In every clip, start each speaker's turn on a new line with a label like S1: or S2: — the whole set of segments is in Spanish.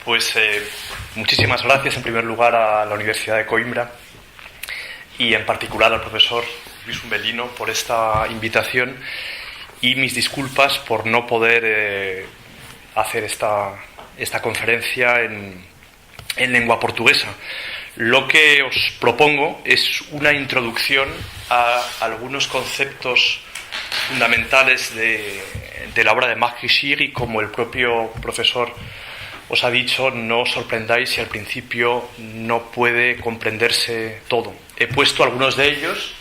S1: Pues muchísimas gracias en primer lugar a la Universidad de Coimbra y en particular al profesor Luis Umbellino por esta invitación y mis disculpas por no poder hacer esta conferencia en lengua portuguesa. Lo que os propongo es una introducción a algunos conceptos fundamentales de la obra de Marc Richir y, como el propio profesor os ha dicho, no os sorprendáis si al principio no puede comprenderse todo. He puesto algunos de ellos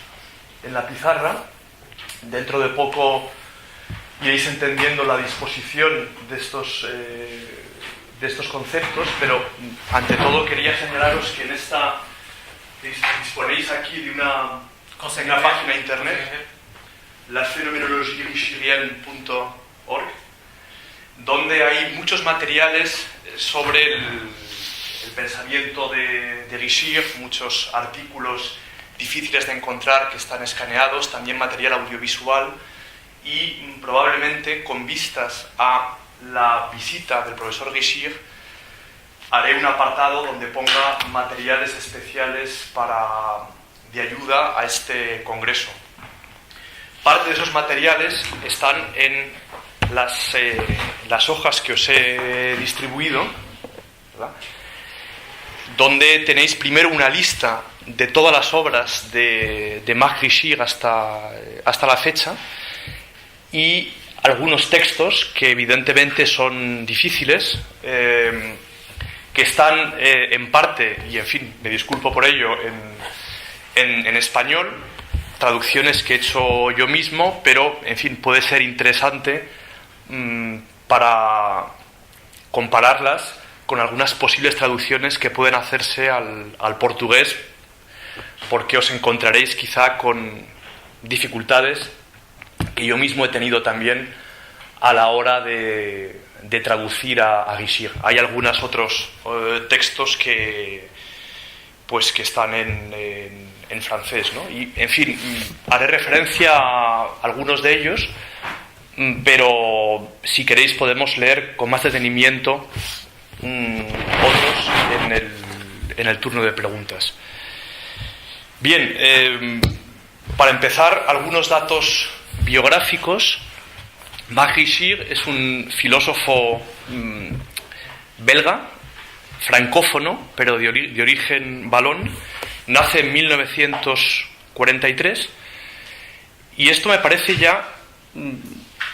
S1: en la pizarra. Dentro de poco iréis entendiendo la disposición de estos conceptos, pero ante todo quería señalaros que en esta disponéis aquí de una página internet, la phenomenologierichirienne.org, donde hay muchos materiales sobre el pensamiento de Richir, muchos artículos difíciles de encontrar que están escaneados, también material audiovisual y probablemente con vistas a la visita del profesor Richir haré un apartado donde ponga materiales especiales de ayuda a este congreso. Parte de esos materiales están en las hojas que os he distribuido, ¿verdad?, donde tenéis primero una lista de todas las obras de Marc Richir hasta la fecha y algunos textos que evidentemente son difíciles, que están en parte, y en fin, me disculpo por ello, en español, traducciones que he hecho yo mismo, pero en fin, puede ser interesante para compararlas con algunas posibles traducciones que pueden hacerse al portugués, porque os encontraréis quizá con dificultades que yo mismo he tenido también a la hora de traducir a Richir. Hay algunos otros textos que están en francés, ¿no? Y, en fin, haré referencia a algunos de ellos, pero si queréis podemos leer con más detenimiento otros en el turno de preguntas. Bien, para empezar, algunos datos biográficos. Marc Richir es un filósofo belga, francófono, pero de origen valón. Nace en 1943 y esto me parece ya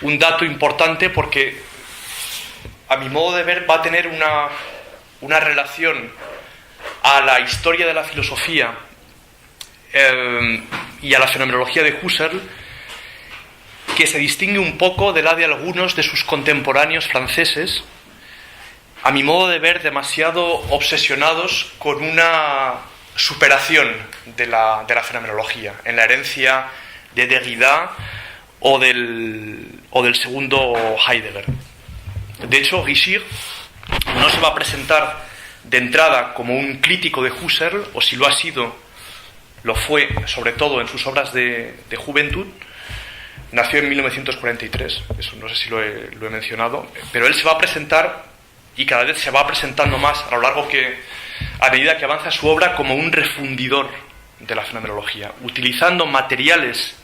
S1: un dato importante porque, a mi modo de ver, va a tener una relación a la historia de la filosofía y a la fenomenología de Husserl que se distingue un poco de la de algunos de sus contemporáneos franceses, a mi modo de ver demasiado obsesionados con una superación de la fenomenología, en la herencia de Derrida o del segundo Heidegger. De hecho, Richir no se va a presentar de entrada como un crítico de Husserl, o si lo fue sobre todo en sus obras de juventud. Nació en 1943, eso no sé si lo he mencionado, pero él se va a presentar, y cada vez se va presentando más a medida que avanza su obra, como un refundidor de la fenomenología, utilizando materiales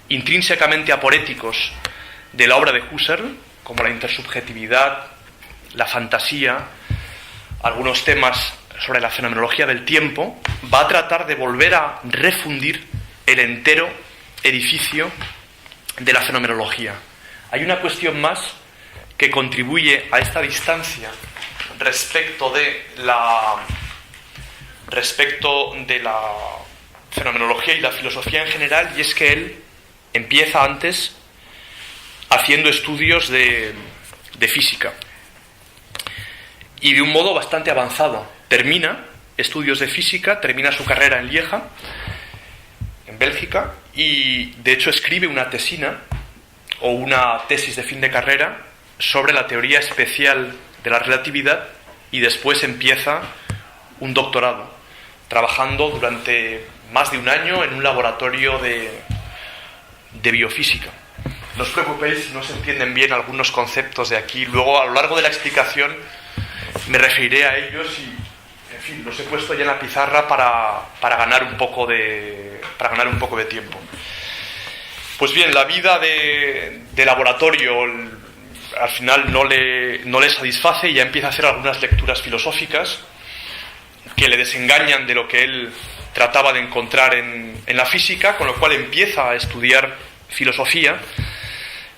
S1: intrínsecamente aporéticos de la obra de Husserl, como la intersubjetividad, la fantasía, algunos temas sobre la fenomenología del tiempo. Va a tratar de volver a refundir el entero edificio de la fenomenología. Hay una cuestión más que contribuye a esta distancia respecto de la fenomenología y la filosofía en general, y es que él empieza antes haciendo estudios de física y de un modo bastante avanzado. Termina estudios de física, termina su carrera en Lieja, en Bélgica, y de hecho escribe una tesina o una tesis de fin de carrera sobre la teoría especial de la relatividad, y después empieza un doctorado trabajando durante más de un año en un laboratorio de biofísica. No os preocupéis si no se entienden bien algunos conceptos de aquí. Luego, a lo largo de la explicación, me referiré a ellos y, en fin, los he puesto ya en la pizarra para ganar un poco de tiempo. Pues bien, la vida de laboratorio al final no le satisface y ya empieza a hacer algunas lecturas filosóficas que le desengañan de lo que él trataba de encontrar en la física, con lo cual empieza a estudiar filosofía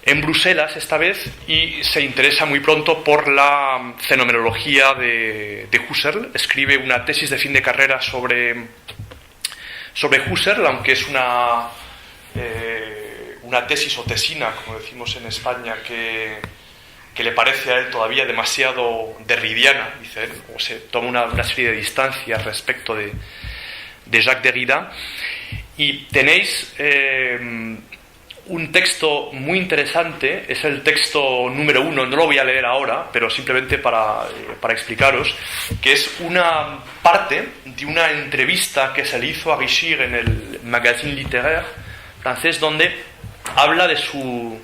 S1: en Bruselas esta vez y se interesa muy pronto por la fenomenología de Husserl. Escribe una tesis de fin de carrera sobre Husserl, aunque es una tesis o tesina, como decimos en España, que le parece a él todavía demasiado derridiana, dice él, o se toma una serie de distancias respecto de Jacques Derrida. Y tenéis un texto muy interesante, es el texto número 1, no lo voy a leer ahora, pero simplemente para explicaros, que es una parte de una entrevista que se le hizo a Richir en el Magazine Littéraire francés, donde habla de su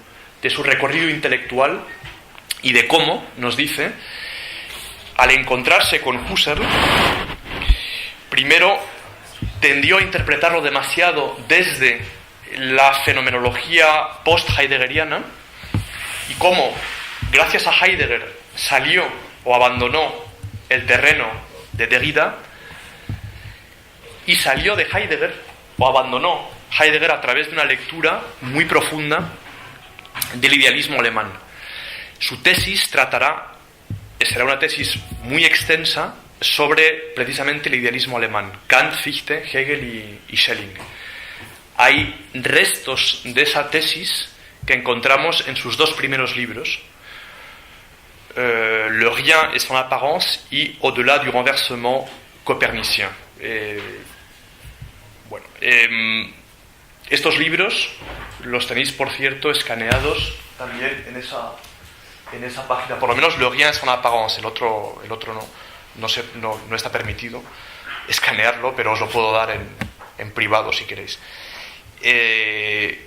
S1: recorrido intelectual y de cómo, nos dice, al encontrarse con Husserl, primero tendió a interpretarlo demasiado desde la fenomenología post-heideggeriana y cómo, gracias a Heidegger, salió o abandonó el terreno de Derrida y salió de Heidegger o abandonó Heidegger a través de una lectura muy profunda del idealismo alemán. Su tesis será una tesis muy extensa sobre precisamente el idealismo alemán, Kant, Fichte, Hegel y Schelling. Hay restos de esa tesis que encontramos en sus dos primeros libros, Le rien et son apparence y Au-delà du renversement copernicien. Estos libros los tenéis, por cierto, escaneados también en esa página. Por lo menos Le rien et son apparence, el otro no está permitido escanearlo, pero os lo puedo dar en privado si queréis.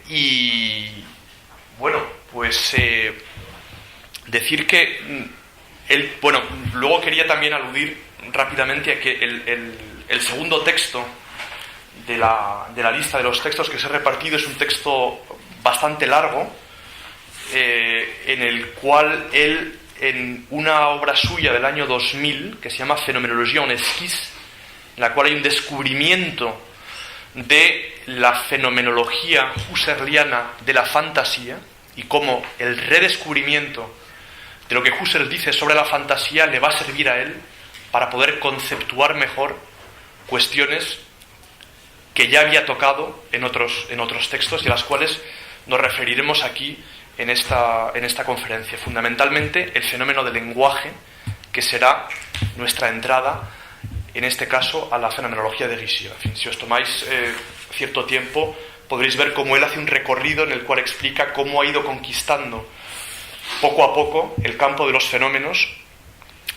S1: Y bueno, pues decir que luego quería también aludir rápidamente a que el segundo texto de la lista de los textos que se ha repartido es un texto bastante largo, en el cual él, en una obra suya del año 2000 que se llama Phénoménologie en esquisse, en la cual hay un descubrimiento de la fenomenología husserliana de la fantasía y cómo el redescubrimiento de lo que Husserl dice sobre la fantasía le va a servir a él para poder conceptuar mejor cuestiones que ya había tocado en otros textos y a las cuales nos referiremos aquí en esta conferencia. Fundamentalmente el fenómeno del lenguaje, que será nuestra entrada en este caso a la fenomenología de Richir. En fin, si os tomáis cierto tiempo, podréis ver cómo él hace un recorrido en el cual explica cómo ha ido conquistando poco a poco el campo de los fenómenos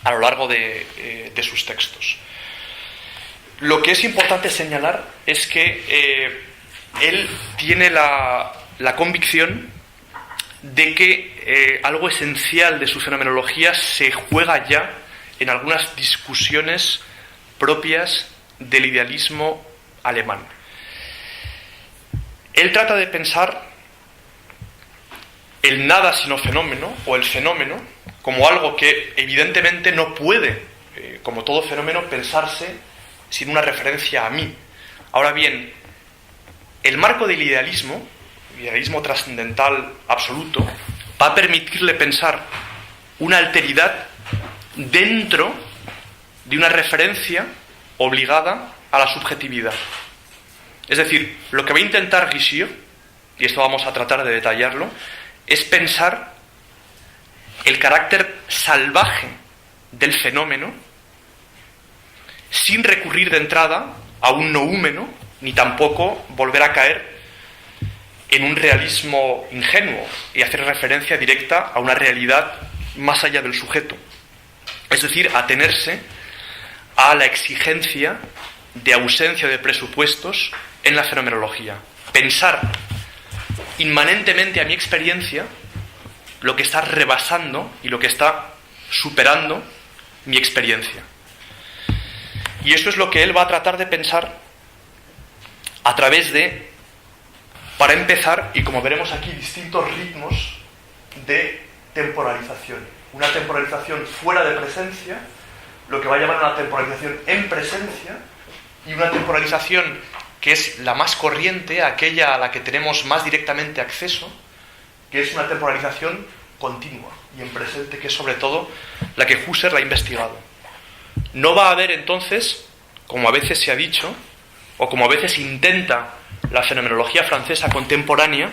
S1: a lo largo de sus textos. Lo que es importante señalar es que él tiene la convicción de que algo esencial de su fenomenología se juega ya en algunas discusiones propias del idealismo alemán. Él trata de pensar el nada sino fenómeno, o el fenómeno, como algo que evidentemente no puede, como todo fenómeno, pensarse sin una referencia a mí. Ahora bien, el marco del idealismo trascendental absoluto, va a permitirle pensar una alteridad dentro de una referencia obligada a la subjetividad. Es decir, lo que va a intentar Richir, y esto vamos a tratar de detallarlo, es pensar el carácter salvaje del fenómeno sin recurrir de entrada a un noúmeno, ni tampoco volver a caer en un realismo ingenuo y hacer referencia directa a una realidad más allá del sujeto. Es decir, atenerse a la exigencia de ausencia de presupuestos en la fenomenología. Pensar inmanentemente a mi experiencia lo que está rebasando y lo que está superando mi experiencia. Y eso es lo que él va a tratar de pensar a través de, para empezar, y como veremos aquí, distintos ritmos de temporalización. Una temporalización fuera de presencia, lo que va a llamar una temporalización en presencia, y una temporalización que es la más corriente, aquella a la que tenemos más directamente acceso, que es una temporalización continua y en presente, que es sobre todo la que Husserl ha investigado. No va a haber entonces, como a veces se ha dicho, o como a veces intenta la fenomenología francesa contemporánea,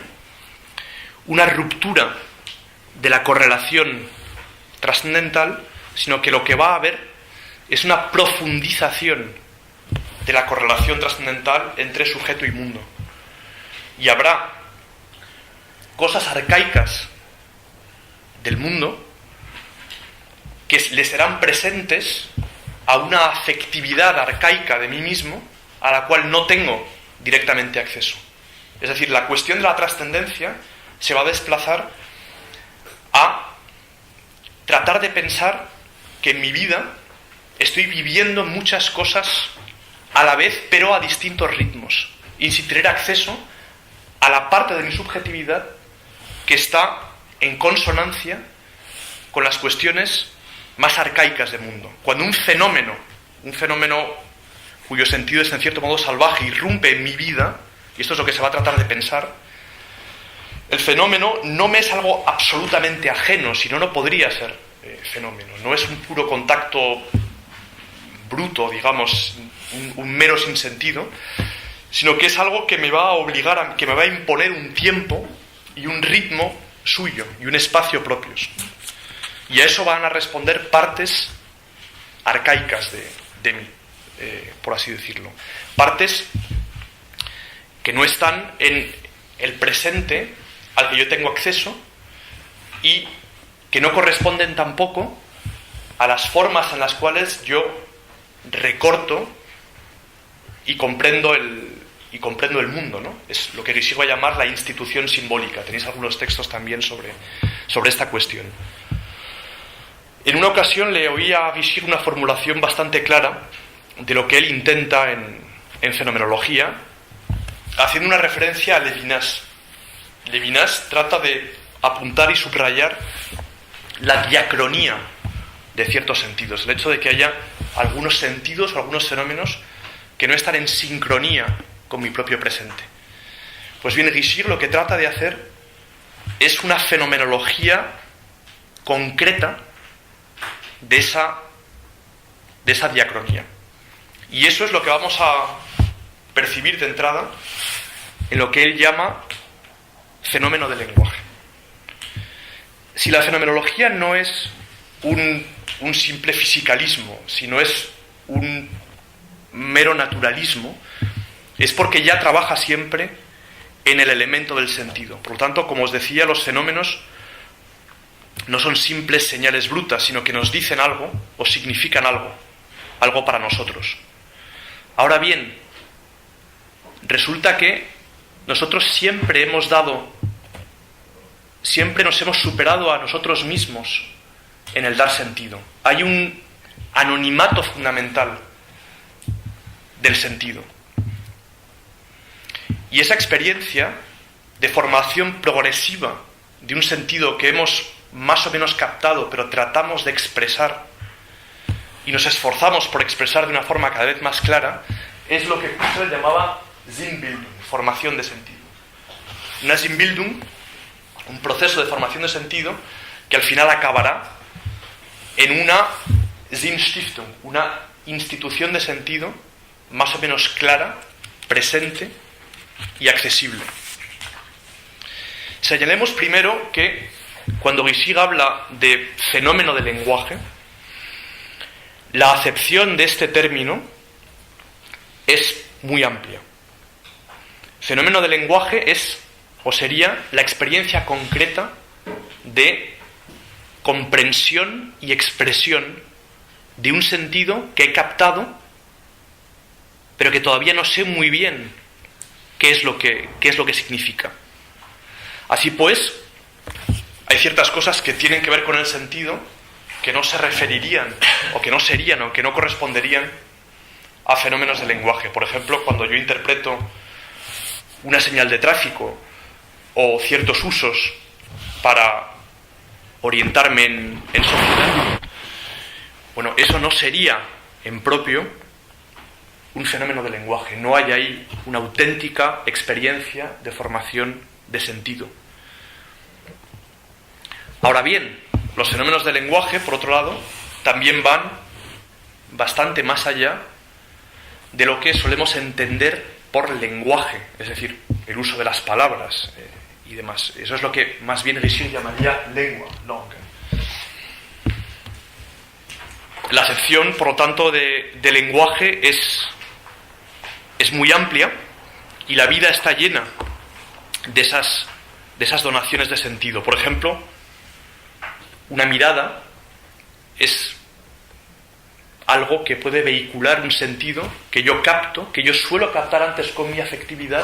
S1: una ruptura de la correlación trascendental, sino que lo que va a haber es una profundización de la correlación trascendental entre sujeto y mundo. Y habrá cosas arcaicas del mundo que le serán presentes a una afectividad arcaica de mí mismo a la cual no tengo directamente acceso. Es decir, la cuestión de la trascendencia se va a desplazar a tratar de pensar que en mi vida estoy viviendo muchas cosas a la vez, pero a distintos ritmos, y sin tener acceso a la parte de mi subjetividad que está en consonancia con las cuestiones más arcaicas del mundo. Cuando un fenómeno cuyo sentido es en cierto modo salvaje, irrumpe en mi vida, y esto es lo que se va a tratar de pensar, el fenómeno no me es algo absolutamente ajeno, sino no podría ser fenómeno. No es un puro contacto bruto, digamos, un mero sinsentido, sino que es algo que me va a obligar, que me va a imponer un tiempo y un ritmo suyo y un espacio propios. Y a eso van a responder partes arcaicas de mí, por así decirlo. Partes que no están en el presente al que yo tengo acceso y que no corresponden tampoco a las formas en las cuales yo recorto y comprendo el mundo, ¿no? Es lo que Grisig va a llamar la institución simbólica. Tenéis algunos textos también sobre esta cuestión. En una ocasión le oí a Grisig una formulación bastante clara de lo que él intenta en fenomenología, haciendo una referencia a Levinas. Levinas trata de apuntar y subrayar la diacronía de ciertos sentidos, el hecho de que haya algunos sentidos o algunos fenómenos que no están en sincronía con mi propio presente. Pues bien, Grisig lo que trata de hacer es una fenomenología concreta de esa diacronía. Y eso es lo que vamos a percibir de entrada en lo que él llama fenómeno del lenguaje. Si la fenomenología no es un simple fisicalismo, sino es un mero naturalismo, es porque ya trabaja siempre en el elemento del sentido. Por lo tanto, como os decía, los fenómenos no son simples señales brutas, sino que nos dicen algo o significan algo para nosotros. Ahora bien, resulta que nosotros siempre nos hemos superado a nosotros mismos en el dar sentido. Hay un anonimato fundamental del sentido. Y esa experiencia de formación progresiva de un sentido que hemos más o menos captado, pero tratamos de expresar y nos esforzamos por expresar de una forma cada vez más clara, es lo que Husserl llamaba Sinnbildung, formación de sentido. Una Sinnbildung, un proceso de formación de sentido que al final acabará en una Sinnstiftung, una institución de sentido más o menos clara, presente y accesible. Señalemos primero que cuando Grisig habla de fenómeno del lenguaje, la acepción de este término es muy amplia. Fenómeno del lenguaje es, o sería, la experiencia concreta de comprensión y expresión de un sentido que he captado, pero que todavía no sé muy bien qué es lo que significa. Así pues, hay ciertas cosas que tienen que ver con el sentido que no se referirían, o que no serían, o que no corresponderían a fenómenos del lenguaje. Por ejemplo, cuando yo interpreto una señal de tráfico o ciertos usos para orientarme en sociedad, bueno, eso no sería en propio un fenómeno del lenguaje. No hay ahí una auténtica experiencia de formación de sentido. Ahora bien, los fenómenos del lenguaje, por otro lado, también van bastante más allá de lo que solemos entender por lenguaje, es decir, el uso de las palabras y demás. Eso es lo que más bien Richard llamaría lengua, langue. La acepción, por lo tanto, de lenguaje es muy amplia, y la vida está llena de esas donaciones de sentido. Por ejemplo, una mirada es algo que puede vehicular un sentido que yo capto, que yo suelo captar antes con mi afectividad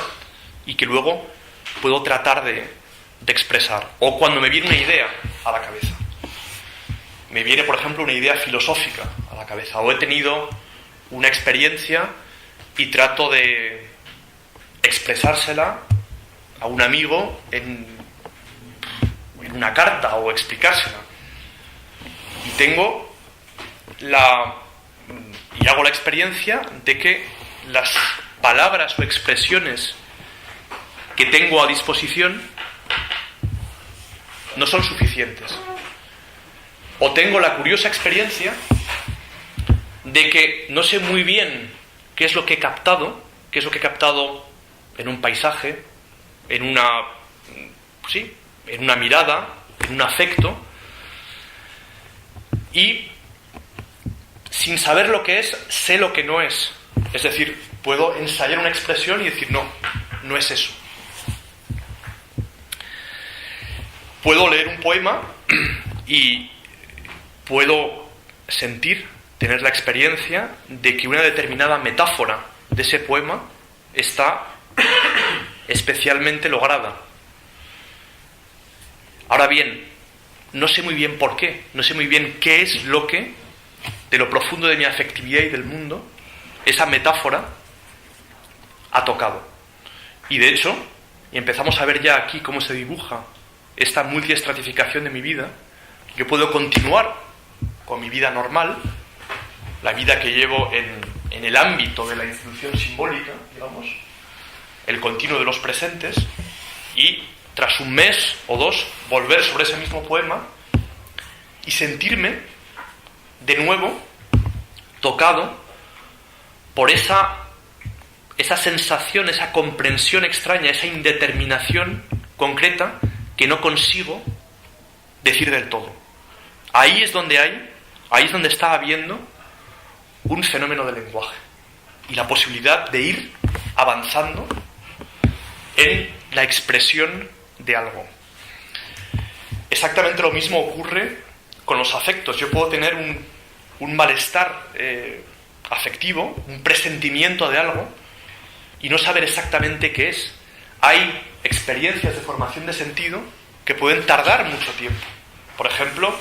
S1: y que luego puedo tratar de expresar. O cuando me viene una idea a la cabeza. Me viene, por ejemplo, una idea filosófica a la cabeza, o he tenido una experiencia y trato de expresársela a un amigo en una carta, o explicársela. Y hago la experiencia de que las palabras o expresiones que tengo a disposición no son suficientes. O tengo la curiosa experiencia de que no sé muy bien qué es lo que he captado en un paisaje, en una mirada, en un afecto, y sin saber lo que es, sé lo que no es. Es decir, puedo ensayar una expresión y decir, no es eso. Puedo leer un poema y puedo tener la experiencia de que una determinada metáfora de ese poema está especialmente lograda. Ahora bien, no sé muy bien por qué, no sé muy bien qué es lo que, de lo profundo de mi afectividad y del mundo, esa metáfora ha tocado. Y de hecho, y empezamos a ver ya aquí cómo se dibuja esta multiestratificación de mi vida, yo puedo continuar con mi vida normal, la vida que llevo en el ámbito de la institución simbólica, digamos, el continuo de los presentes, y tras un mes o dos volver sobre ese mismo poema y sentirme de nuevo tocado por esa sensación, esa comprensión extraña, esa indeterminación concreta que no consigo decir del todo. Ahí es donde está habiendo un fenómeno del lenguaje y la posibilidad de ir avanzando en la expresión de algo. Exactamente lo mismo ocurre con los afectos. Yo puedo tener un malestar afectivo, un presentimiento de algo, y no saber exactamente qué es. Hay experiencias de formación de sentido que pueden tardar mucho tiempo. Por ejemplo,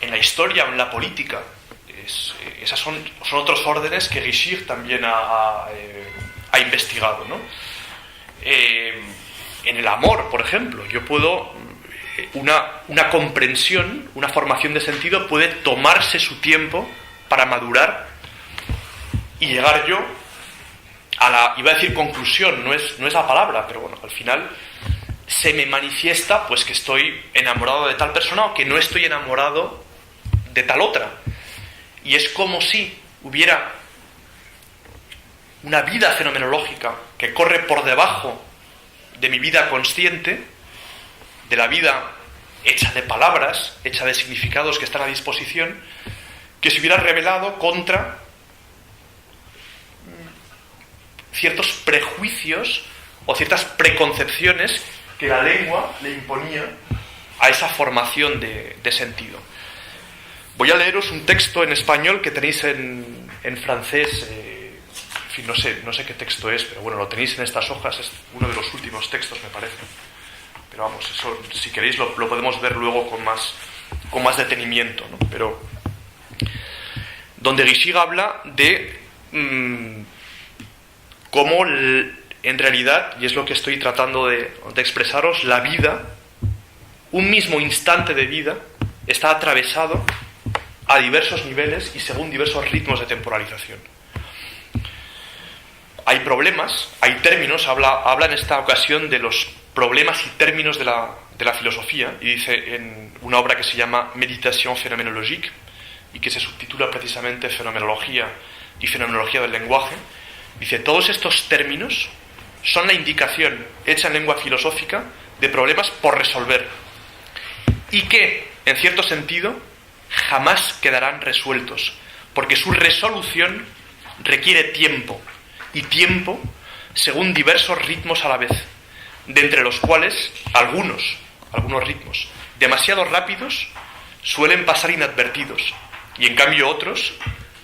S1: en la historia o en la política. Esas son otros órdenes que Richir también ha investigado, ¿no? En el amor, por ejemplo, yo puedo... Una comprensión, una formación de sentido puede tomarse su tiempo para madurar y llegar yo a la, iba a decir conclusión, no es la palabra, pero bueno, al final se me manifiesta pues que estoy enamorado de tal persona o que no estoy enamorado de tal otra. Y es como si hubiera una vida fenomenológica que corre por debajo de mi vida consciente, de la vida hecha de palabras, hecha de significados que están a disposición, que se hubiera rebelado contra ciertos prejuicios o ciertas preconcepciones que la lengua le imponía a esa formación de sentido. Voy a leeros un texto en español que tenéis en francés, en fin, no sé qué texto es, pero bueno, lo tenéis en estas hojas, es uno de los últimos textos, me parece. Pero vamos, eso, si queréis, lo podemos ver luego con más con más detenimiento, ¿no? Pero donde Guichig habla de cómo en realidad, y es lo que estoy tratando de expresaros, la vida, un mismo instante de vida, está atravesado a diversos niveles y según diversos ritmos de temporalización. Hay problemas, hay términos, habla en esta ocasión de los problemas y términos de la filosofía, y dice en una obra que se llama Méditation phénoménologique, y que se subtitula precisamente Fenomenología y Fenomenología del lenguaje, dice, todos estos términos son la indicación hecha en lengua filosófica de problemas por resolver, y que, en cierto sentido, jamás quedarán resueltos, porque su resolución requiere tiempo, y tiempo según diversos ritmos a la vez, de entre los cuales algunos ritmos demasiado rápidos suelen pasar inadvertidos, y en cambio otros,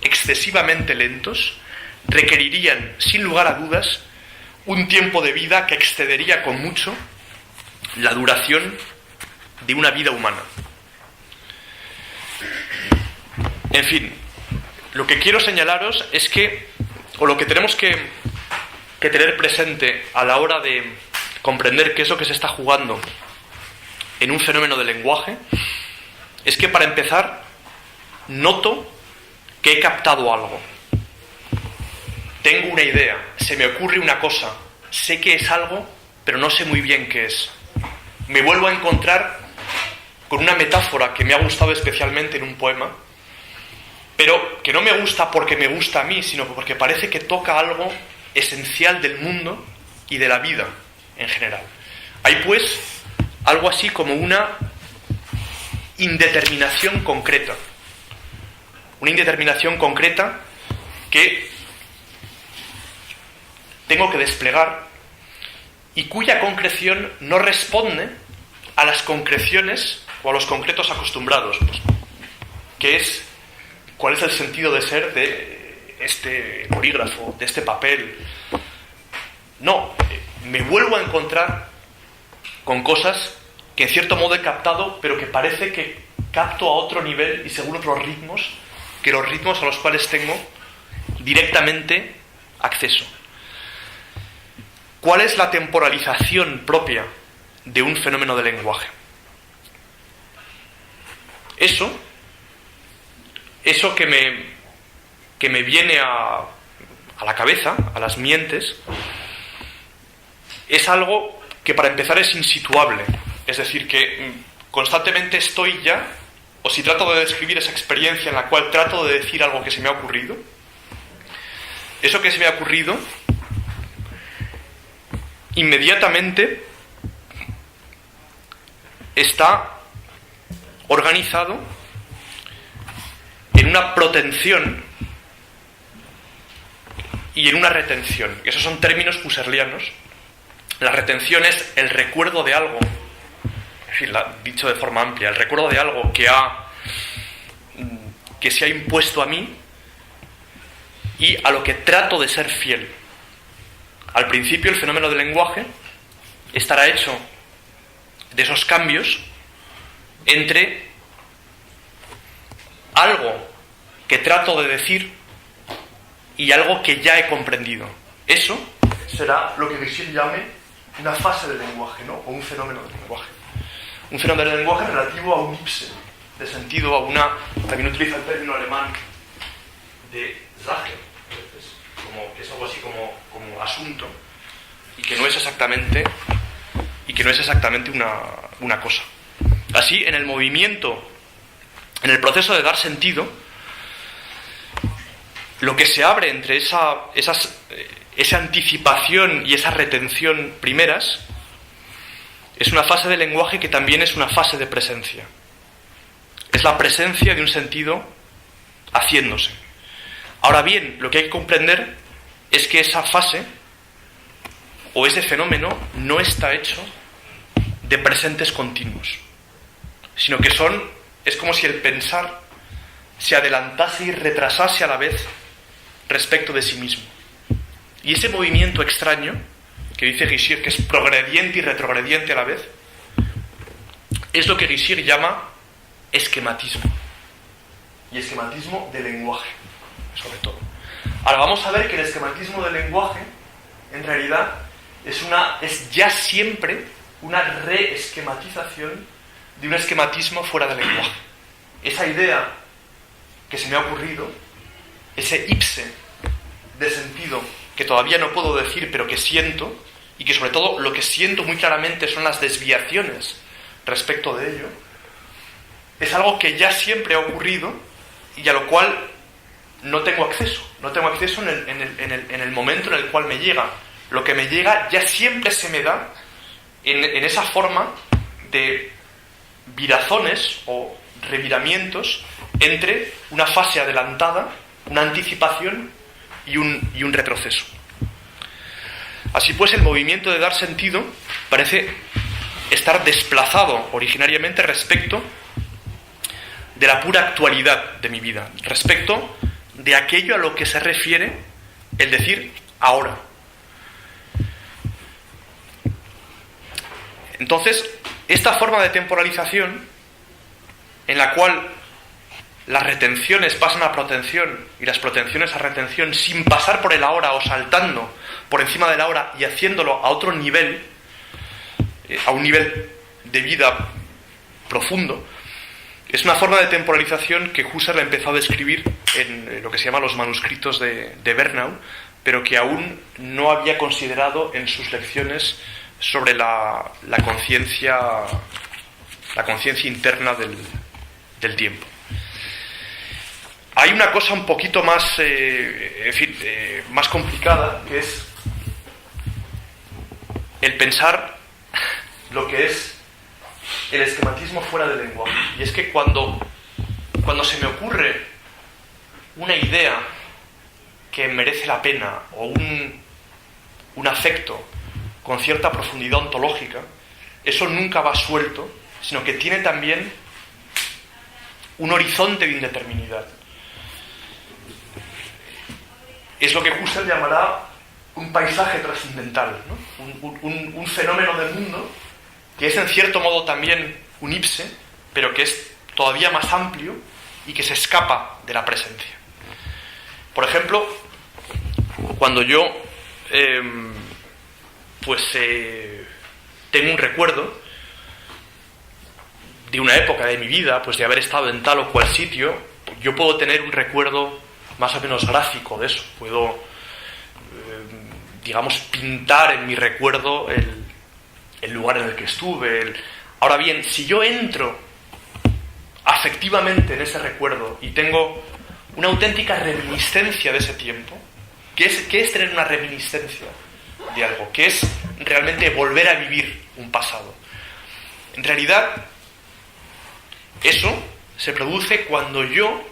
S1: excesivamente lentos, requerirían, sin lugar a dudas, un tiempo de vida que excedería con mucho la duración de una vida humana. En fin, lo que quiero señalaros es que, o lo que tenemos que tener presente a la hora de comprender qué es lo que se está jugando en un fenómeno del lenguaje, es que para empezar, noto que he captado algo. Tengo una idea, se me ocurre una cosa, sé que es algo, pero no sé muy bien qué es. Me vuelvo a encontrar con una metáfora que me ha gustado especialmente en un poema, pero que no me gusta porque me gusta a mí, sino porque parece que toca algo esencial del mundo y de la vida en general. Hay pues algo así como una indeterminación concreta. Una indeterminación concreta que tengo que desplegar y cuya concreción no responde a las concreciones o a los concretos acostumbrados, pues, que es cuál es el sentido de ser de este bolígrafo, de este papel. No, me vuelvo a encontrar con cosas que en cierto modo he captado, pero que parece que capto a otro nivel y según otros ritmos que los ritmos a los cuales tengo directamente acceso. ¿Cuál es la temporalización propia de un fenómeno de lenguaje? Eso que me viene a la cabeza, a las mientes, es algo que para empezar es insituable. Es decir, que constantemente estoy ya, o si trato de describir esa experiencia en la cual trato de decir algo que se me ha ocurrido, eso que se me ha ocurrido, inmediatamente está organizado en una protención y en una retención. Esos son términos husserlianos. La retención es el recuerdo de algo, es decir, dicho de forma amplia, el recuerdo de algo que se ha impuesto a mí y a lo que trato de ser fiel. Al principio el fenómeno del lenguaje estará hecho de esos cambios entre algo que trato de decir y algo que ya he comprendido. Eso será lo que Guichig llame una fase del lenguaje, ¿no? O un fenómeno del lenguaje. Un fenómeno del lenguaje relativo a un ipse, de sentido a una... También utiliza el término alemán de Sache, que es algo así como asunto, y que no es exactamente una cosa. Así, en el movimiento, en el proceso de dar sentido, lo que se abre entre esa anticipación y esa retención primeras es una fase del lenguaje que también es una fase de presencia. Es la presencia de un sentido haciéndose. Ahora bien, lo que hay que comprender es que esa fase o ese fenómeno no está hecho de presentes continuos, sino que es como si el pensar se adelantase y retrasase a la vez respecto de sí mismo. Y ese movimiento extraño, que dice Guichig que es progrediente y retrogrediente a la vez, es lo que Guichig llama esquematismo. Y esquematismo de lenguaje, sobre todo. Ahora vamos a ver que el esquematismo del lenguaje, en realidad, es ya siempre una reesquematización de un esquematismo fuera del lenguaje. Esa idea que se me ha ocurrido, ese ipse de sentido que todavía no puedo decir, pero que siento, y que sobre todo lo que siento muy claramente son las desviaciones respecto de ello, es algo que ya siempre ha ocurrido y a lo cual no tengo acceso. No tengo acceso en el momento en el cual me llega. Lo que me llega ya siempre se me da en esa forma de virazones o reviramientos entre una fase adelantada, una anticipación y un retroceso. Así pues, el movimiento de dar sentido parece estar desplazado originariamente respecto de la pura actualidad de mi vida, respecto de aquello a lo que se refiere el decir ahora. Entonces, esta forma de temporalización, en la cual las retenciones pasan a protención y las protenciones a retención sin pasar por el ahora o saltando por encima del ahora y haciéndolo a otro nivel, a un nivel de vida profundo, es una forma de temporalización que Husserl empezó a describir en lo que se llama los manuscritos de Bernau, pero que aún no había considerado en sus lecciones sobre la conciencia interna del tiempo. Hay una cosa un poquito más, más complicada, que es el pensar lo que es el esquematismo fuera del lenguaje. Y es que cuando se me ocurre una idea que merece la pena o un afecto con cierta profundidad ontológica, eso nunca va suelto, sino que tiene también un horizonte de indeterminidad. Es lo que Husserl llamará un paisaje trascendental, ¿no? Un fenómeno del mundo que es en cierto modo también un ipse, pero que es todavía más amplio y que se escapa de la presencia. Por ejemplo, cuando yo tengo un recuerdo de una época de mi vida, pues de haber estado en tal o cual sitio, yo puedo tener un recuerdo más o menos gráfico de eso. Puedo, digamos, pintar en mi recuerdo el lugar en el que estuve. Ahora bien, si yo entro afectivamente en ese recuerdo y tengo una auténtica reminiscencia de ese tiempo, ¿qué es tener una reminiscencia de algo? ¿Qué es realmente volver a vivir un pasado? En realidad, eso se produce cuando yo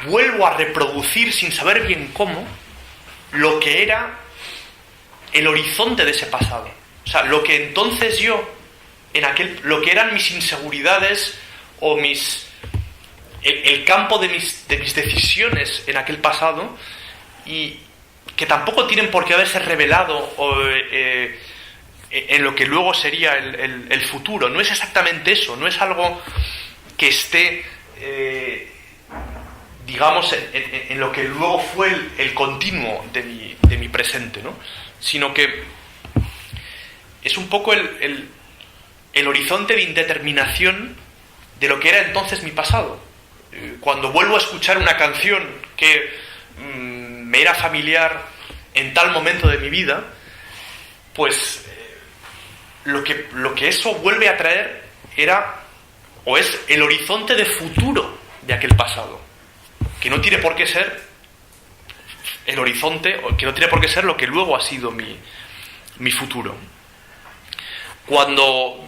S1: vuelvo a reproducir, sin saber bien cómo, lo que era el horizonte de ese pasado. O sea, lo que entonces yo, lo que eran mis inseguridades o el campo de mis decisiones en aquel pasado, y que tampoco tienen por qué haberse revelado en lo que luego sería el futuro. No es exactamente eso, no es algo que esté, digamos, en lo que luego fue el continuo de mi presente, ¿no? Sino que es un poco el horizonte de indeterminación de lo que era entonces mi pasado. Cuando vuelvo a escuchar una canción que me era familiar en tal momento de mi vida, pues lo que eso vuelve a traer es el horizonte de futuro de aquel pasado, que no tiene por qué ser el horizonte, que no tiene por qué ser lo que luego ha sido mi futuro. Cuando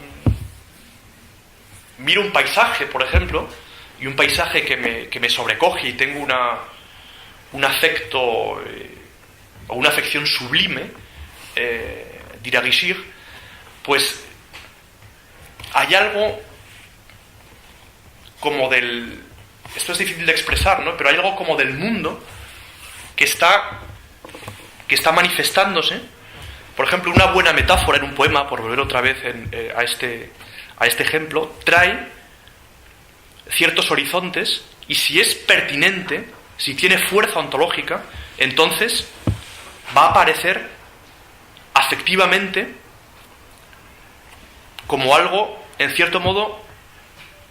S1: miro un paisaje, por ejemplo, y un paisaje que me sobrecoge y tengo un afecto o una afección sublime, d'Iragishir, pues hay algo como esto es difícil de expresar, ¿no? Pero hay algo como del mundo que está manifestándose. Por ejemplo, una buena metáfora en un poema, por volver otra vez a este ejemplo, trae ciertos horizontes, y si es pertinente, si tiene fuerza ontológica, entonces va a aparecer afectivamente como algo, en cierto modo,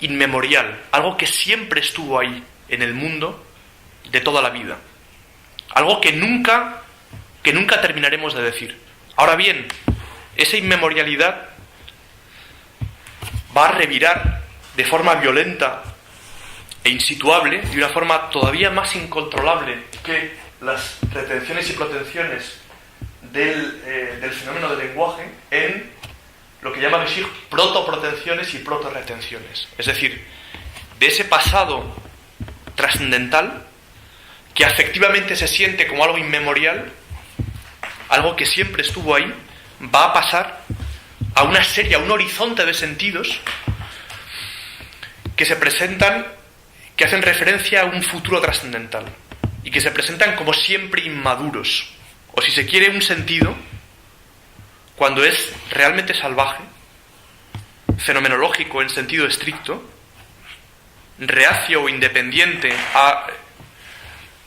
S1: inmemorial, algo que siempre estuvo ahí en el mundo de toda la vida, algo que nunca terminaremos de decir. Ahora bien, esa inmemorialidad va a revirar de forma violenta e insituable, de una forma todavía más incontrolable que las retenciones y protenciones del fenómeno del lenguaje, en lo que llama Vichy protoprotenciones y protoretenciones. Es decir, de ese pasado trascendental que afectivamente se siente como algo inmemorial, algo que siempre estuvo ahí, va a pasar a una serie, a un horizonte de sentidos que se presentan, que hacen referencia a un futuro trascendental y que se presentan como siempre inmaduros, o si se quiere un sentido, cuando es realmente salvaje, fenomenológico en sentido estricto, reacio o independiente a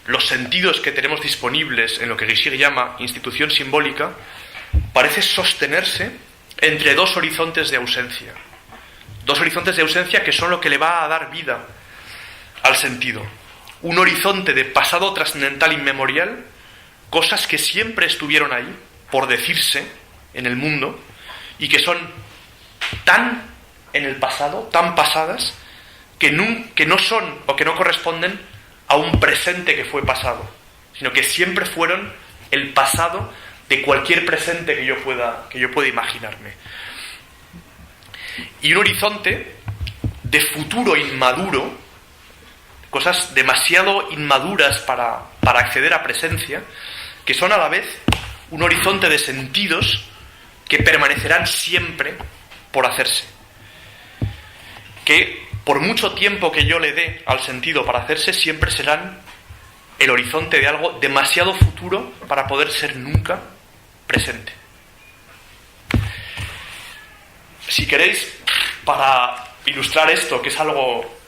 S1: los sentidos que tenemos disponibles en lo que Guichard llama institución simbólica, parece sostenerse entre dos horizontes de ausencia. Dos horizontes de ausencia que son lo que le va a dar vida al sentido. Un horizonte de pasado trascendental inmemorial, cosas que siempre estuvieron ahí, por decirse, en el mundo, y que son tan en el pasado, tan pasadas, que no son o que no corresponden a un presente que fue pasado, sino que siempre fueron el pasado de cualquier presente que yo pueda imaginarme. Y un horizonte de futuro inmaduro, cosas demasiado inmaduras para acceder a presencia, que son a la vez un horizonte de sentidos que permanecerán siempre por hacerse. Que por mucho tiempo que yo le dé al sentido para hacerse, siempre serán el horizonte de algo demasiado futuro para poder ser nunca presente. Si queréis, para ilustrar esto, que es algo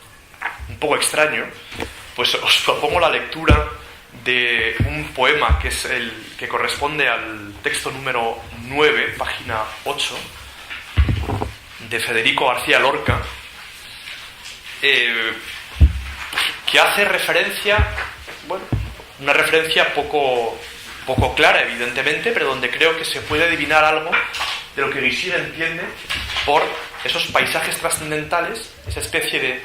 S1: un poco extraño, pues os propongo la lectura de un poema que es el que corresponde al texto número 9, página 8, de Federico García Lorca, que hace referencia, bueno, una referencia poco clara, evidentemente, pero donde creo que se puede adivinar algo de lo que Guichard entiende por esos paisajes trascendentales, esa especie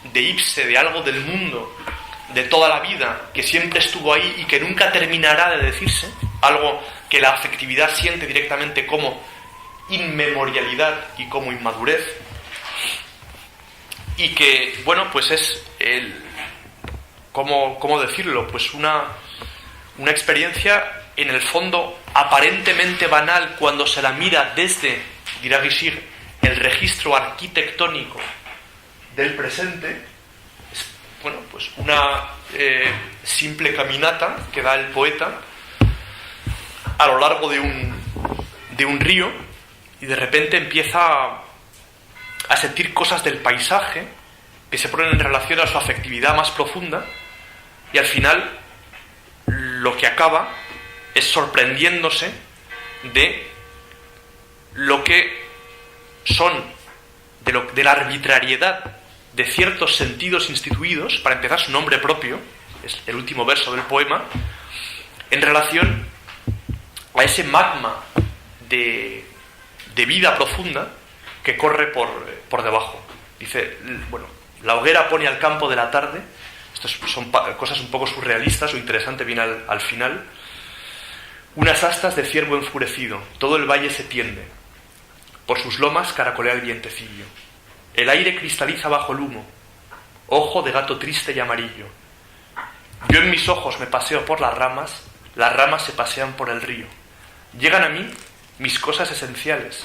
S1: de ipse, de algo del mundo, de toda la vida, que siempre estuvo ahí y que nunca terminará de decirse, algo que la afectividad siente directamente como inmemorialidad y como inmadurez, y que, bueno, pues es ¿cómo decirlo? Pues una experiencia, en el fondo, aparentemente banal cuando se la mira desde, dirá Guichard, el registro arquitectónico del presente. Es, bueno, pues una simple caminata que da el poeta a lo largo de un río, y de repente empieza a sentir cosas del paisaje que se ponen en relación a su afectividad más profunda, y al final lo que acaba es sorprendiéndose de lo que son, de la arbitrariedad de ciertos sentidos instituidos, para empezar su nombre propio, es el último verso del poema, en relación a ese magma de vida profunda que corre por debajo. Dice, bueno, la hoguera pone al campo de la tarde. Estas son cosas un poco surrealistas, lo interesante viene al final. Unas astas de ciervo enfurecido, todo el valle se tiende. Por sus lomas caracolea el vientecillo. El aire cristaliza bajo el humo. Ojo de gato triste y amarillo. Yo en mis ojos me paseo por las ramas se pasean por el río. Llegan a mí mis cosas esenciales.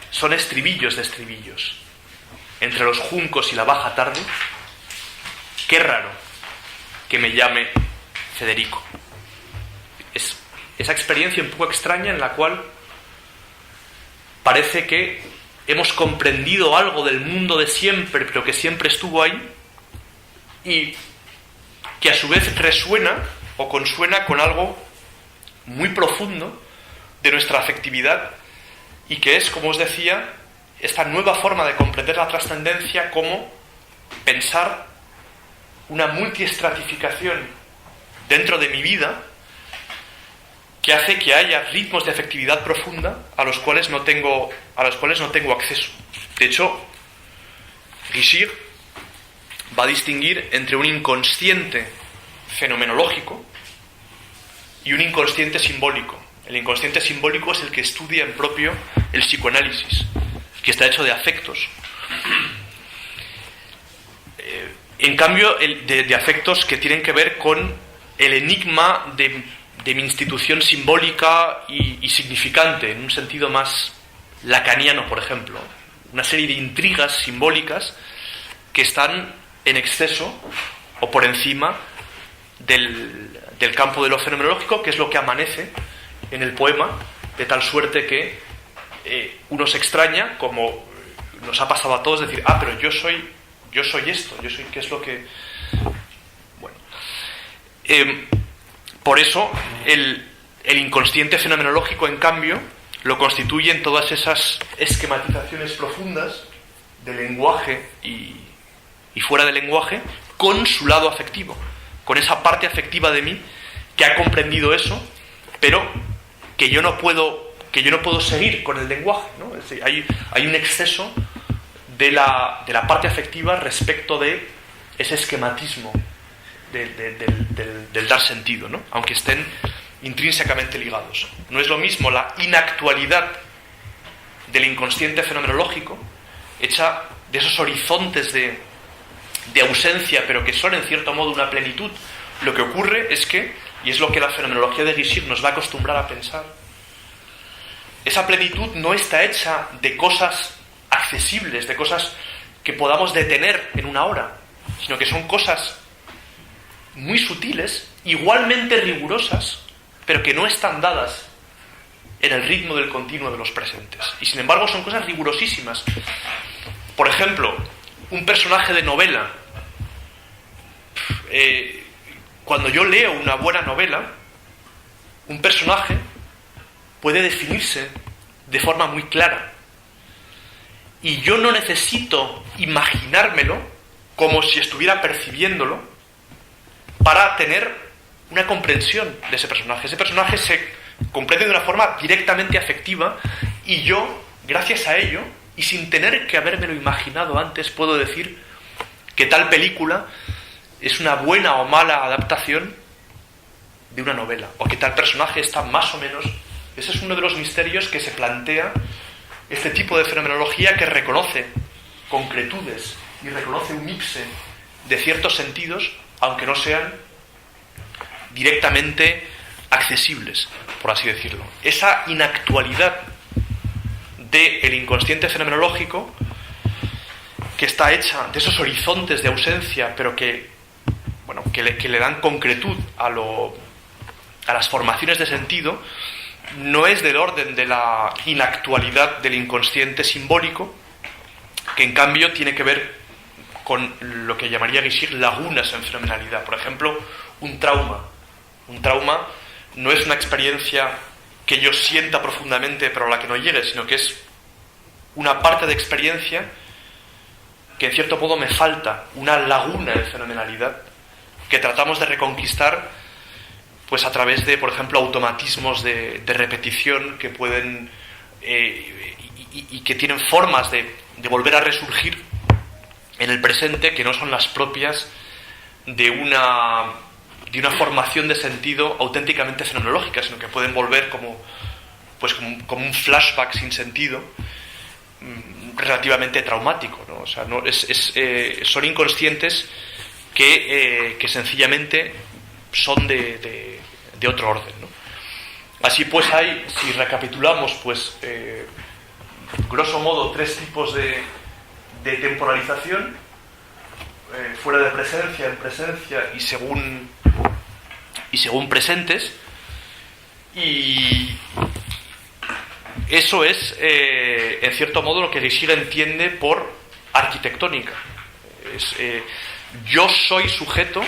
S1: Son estribillos de estribillos. Entre los juncos y la baja tarde, qué raro que me llame Federico. Es esa experiencia un poco extraña en la cual parece que hemos comprendido algo del mundo de siempre, pero que siempre estuvo ahí, y que a su vez resuena o consuena con algo muy profundo de nuestra afectividad, y que es, como os decía, esta nueva forma de comprender la trascendencia como pensar una multiestratificación dentro de mi vida que hace que haya ritmos de afectividad profunda a los cuales no tengo acceso. De hecho, Guichard va a distinguir entre un inconsciente fenomenológico y un inconsciente simbólico. El inconsciente simbólico es el que estudia en propio el psicoanálisis, que está hecho de afectos. En cambio, de afectos que tienen que ver con el enigma de mi institución simbólica y significante, en un sentido más lacaniano, por ejemplo. Una serie de intrigas simbólicas que están en exceso o por encima del campo de lo fenomenológico, que es lo que amanece en el poema, de tal suerte que uno se extraña, como nos ha pasado a todos, decir, pero yo soy esto, ¿qué es lo que...? Bueno, por eso el inconsciente fenomenológico, en cambio, lo constituyen todas esas esquematizaciones profundas del lenguaje y fuera del lenguaje, con su lado afectivo, con esa parte afectiva de mí que ha comprendido eso, pero que yo no puedo seguir con el lenguaje, ¿no? Es decir, hay un exceso de la parte afectiva respecto de ese esquematismo del dar sentido, ¿no? Aunque estén intrínsecamente ligados. No es lo mismo la inactualidad del inconsciente fenomenológico, hecha de esos horizontes de ausencia, pero que son en cierto modo una plenitud. Lo que ocurre es que, y es lo que la fenomenología de Guichard nos va a acostumbrar a pensar, esa plenitud no está hecha de cosas accesibles, de cosas que podamos detener en una hora, sino que son cosas muy sutiles, igualmente rigurosas, pero que no están dadas en el ritmo del continuo de los presentes. Y sin embargo son cosas rigurosísimas. Por ejemplo, un personaje de novela. Cuando yo leo una buena novela, un personaje puede definirse de forma muy clara. Y yo no necesito imaginármelo como si estuviera percibiéndolo para tener una comprensión de ese personaje. Ese personaje se comprende de una forma directamente afectiva y yo, gracias a ello, y sin tener que habérmelo imaginado antes, puedo decir que tal película es una buena o mala adaptación de una novela, o que tal personaje está más o menos... Ese es uno de los misterios que se plantea este tipo de fenomenología, que reconoce concretudes y reconoce un ipse de ciertos sentidos, aunque no sean directamente accesibles, por así decirlo. Esa inactualidad del inconsciente fenomenológico, que está hecha de esos horizontes de ausencia, pero que le dan concretud a las formaciones de sentido, no es del orden de la inactualidad del inconsciente simbólico, que en cambio tiene que ver con lo que llamaría Guichard lagunas en fenomenalidad. Por ejemplo, un trauma. Un trauma no es una experiencia que yo sienta profundamente pero a la que no llegue, sino que es una parte de experiencia que en cierto modo me falta, una laguna de fenomenalidad que tratamos de reconquistar pues a través de, por ejemplo, automatismos de repetición que pueden y que tienen formas de volver a resurgir en el presente, que no son las propias de una formación de sentido auténticamente fenomenológica, sino que pueden volver como un flashback sin sentido, relativamente traumático, ¿no? O sea, son inconscientes que sencillamente son de otro orden, ¿no? Así pues hay, si recapitulamos, grosso modo, tres tipos de temporalización: fuera de presencia, en presencia y según presentes. Y Eso es, en cierto modo, lo que Gishir entiende por arquitectónica. Yo soy sujeto,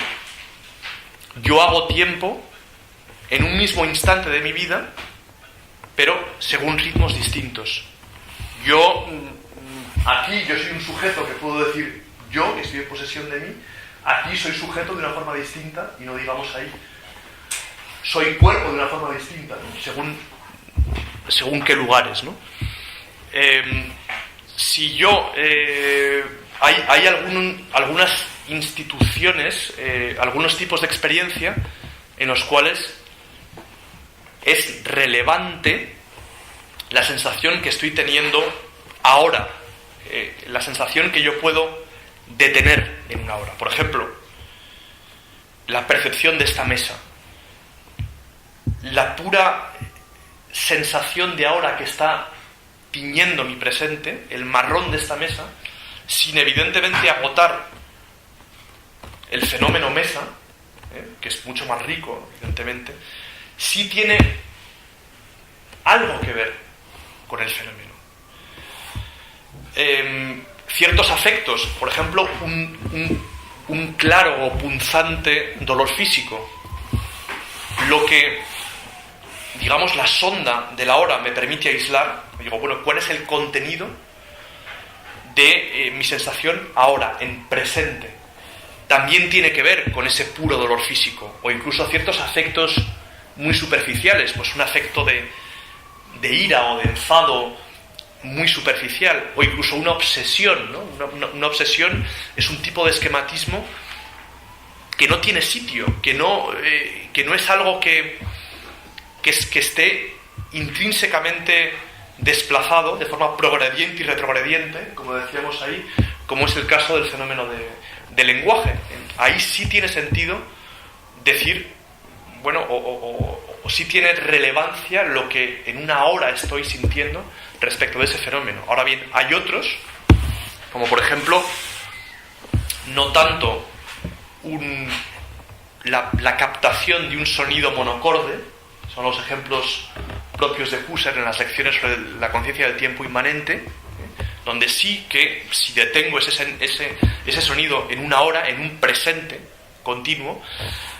S1: yo hago tiempo en un mismo instante de mi vida, pero según ritmos distintos. Aquí yo soy un sujeto que puedo decir yo, que estoy en posesión de mí. Aquí soy sujeto de una forma distinta, y no digamos ahí soy cuerpo de una forma distinta, ¿no? según qué lugares, ¿no? Si yo hay algunas instituciones, algunos tipos de experiencia en los cuales es relevante la sensación que estoy teniendo ahora, la sensación que yo puedo detener en una hora. Por ejemplo, la percepción de esta mesa, la pura sensación de ahora que está tiñendo mi presente, el marrón de esta mesa, sin evidentemente agotar el fenómeno mesa, que es mucho más rico, evidentemente, sí tiene algo que ver con el fenómeno. Ciertos afectos, por ejemplo, un claro o punzante dolor físico, lo que, digamos, la sonda de la hora me permite aislar. Digo, bueno, ¿cuál es el contenido de mi sensación ahora, en presente? También tiene que ver con ese puro dolor físico, o incluso ciertos afectos muy superficiales, pues un afecto de ira o de enfado muy superficial, o incluso una obsesión, ¿no? Una obsesión es un tipo de esquematismo que no tiene sitio, que no es algo que esté intrínsecamente desplazado de forma progrediente y retrogrediente, como decíamos ahí, como es el caso del fenómeno del lenguaje. Ahí sí tiene sentido decir, bueno, o sí tiene relevancia lo que en una hora estoy sintiendo respecto de ese fenómeno. Ahora bien, hay otros, como por ejemplo, no tanto la captación de un sonido monocorde, son los ejemplos propios de Husserl en las lecciones sobre la conciencia del tiempo inmanente, donde sí que si detengo ese sonido en una hora, en un presente continuo,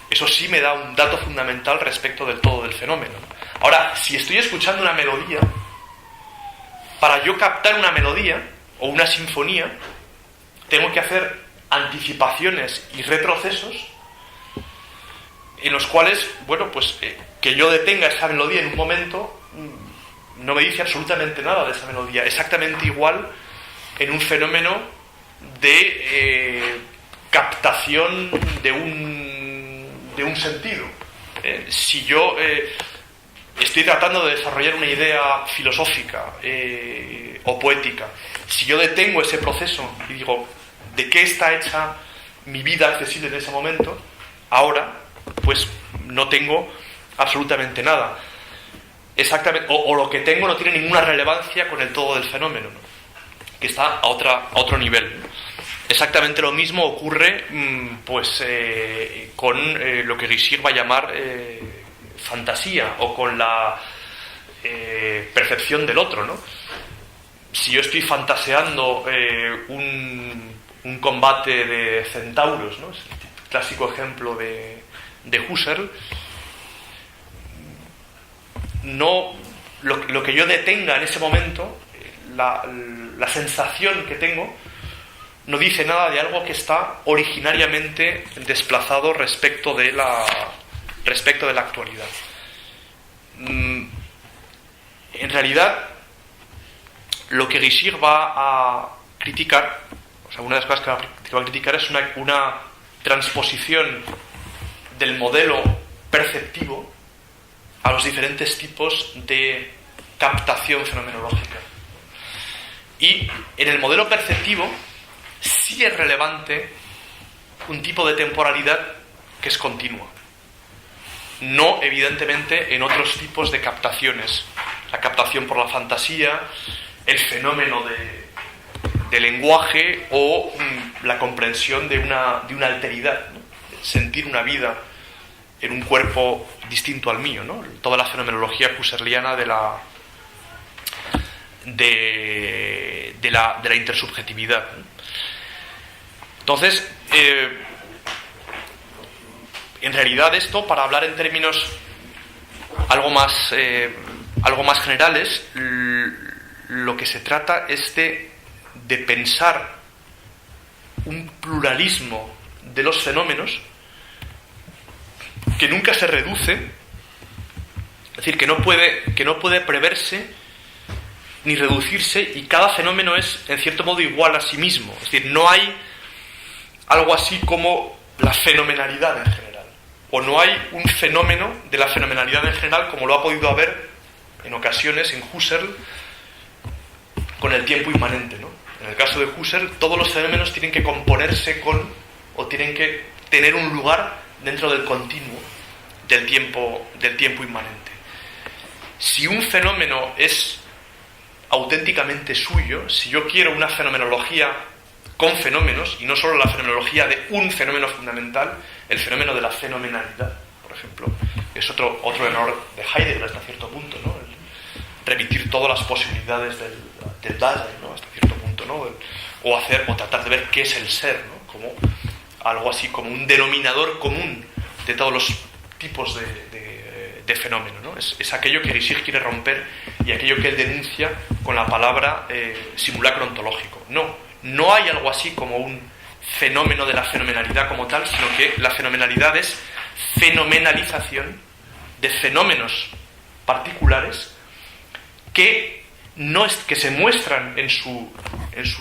S1: eso sí me da un dato fundamental respecto del todo del fenómeno. Ahora, si estoy escuchando una melodía, para yo captar una melodía o una sinfonía, tengo que hacer anticipaciones y retrocesos en los cuales, bueno, pues que yo detenga esa melodía en un momento no me dice absolutamente nada de esa melodía. Exactamente igual en un fenómeno de captación de un sentido. Si yo estoy tratando de desarrollar una idea filosófica o poética, si yo detengo ese proceso y digo, ¿de qué está hecha mi vida accesible en ese momento? Ahora, pues no tengo absolutamente nada. Exactamente, o lo que tengo no tiene ninguna relevancia con el todo del fenómeno, ¿no? Que está a otro nivel. Exactamente lo mismo ocurre con lo que Gishir va a llamar fantasía, o con la percepción del otro, ¿no? Si yo estoy fantaseando un combate de centauros, ¿no? Es el clásico ejemplo de Husserl. Lo que yo detenga en ese momento, la sensación que tengo, no dice nada de algo que está originariamente desplazado respecto de la actualidad. En realidad, lo que Gishir va a criticar, o sea, una de las cosas que va a criticar es una transposición del modelo perceptivo a los diferentes tipos de captación fenomenológica. Y en el modelo perceptivo sí es relevante un tipo de temporalidad que es continua. No, evidentemente, en otros tipos de captaciones. La captación por la fantasía, el fenómeno de lenguaje o la comprensión de una alteridad, ¿no? Sentir una vida en un cuerpo distinto al mío, ¿no? Toda la fenomenología husserliana de la de la intersubjetividad. Entonces, en realidad esto, para hablar en términos algo más generales, lo que se trata es de pensar un pluralismo de los fenómenos que nunca se reduce, es decir, que no puede preverse ni reducirse, y cada fenómeno es en cierto modo igual a sí mismo. Es decir, no hay algo así como la fenomenalidad en general, o no hay un fenómeno de la fenomenalidad en general como lo ha podido haber en ocasiones en Husserl con el tiempo inmanente, ¿no? En el caso de Husserl, todos los fenómenos tienen que componerse con, o tienen que tener un lugar dentro del continuo del tiempo inmanente. Si un fenómeno es auténticamente suyo, si yo quiero una fenomenología con fenómenos, y no solo la fenomenología de un fenómeno fundamental, el fenómeno de la fenomenalidad, por ejemplo, es otro error de Heidegger hasta cierto punto, ¿no? El remitir todas las posibilidades del Dasein, ¿no? Hasta cierto punto, ¿no? O tratar de ver qué es el ser, ¿no? Como algo así como un denominador común de todos los tipos de fenómeno, ¿no? Es aquello que Rischig quiere romper y aquello que él denuncia con la palabra simulacro ontológico. No hay algo así como un fenómeno de la fenomenalidad como tal, sino que la fenomenalidad es fenomenalización de fenómenos particulares que se muestran en su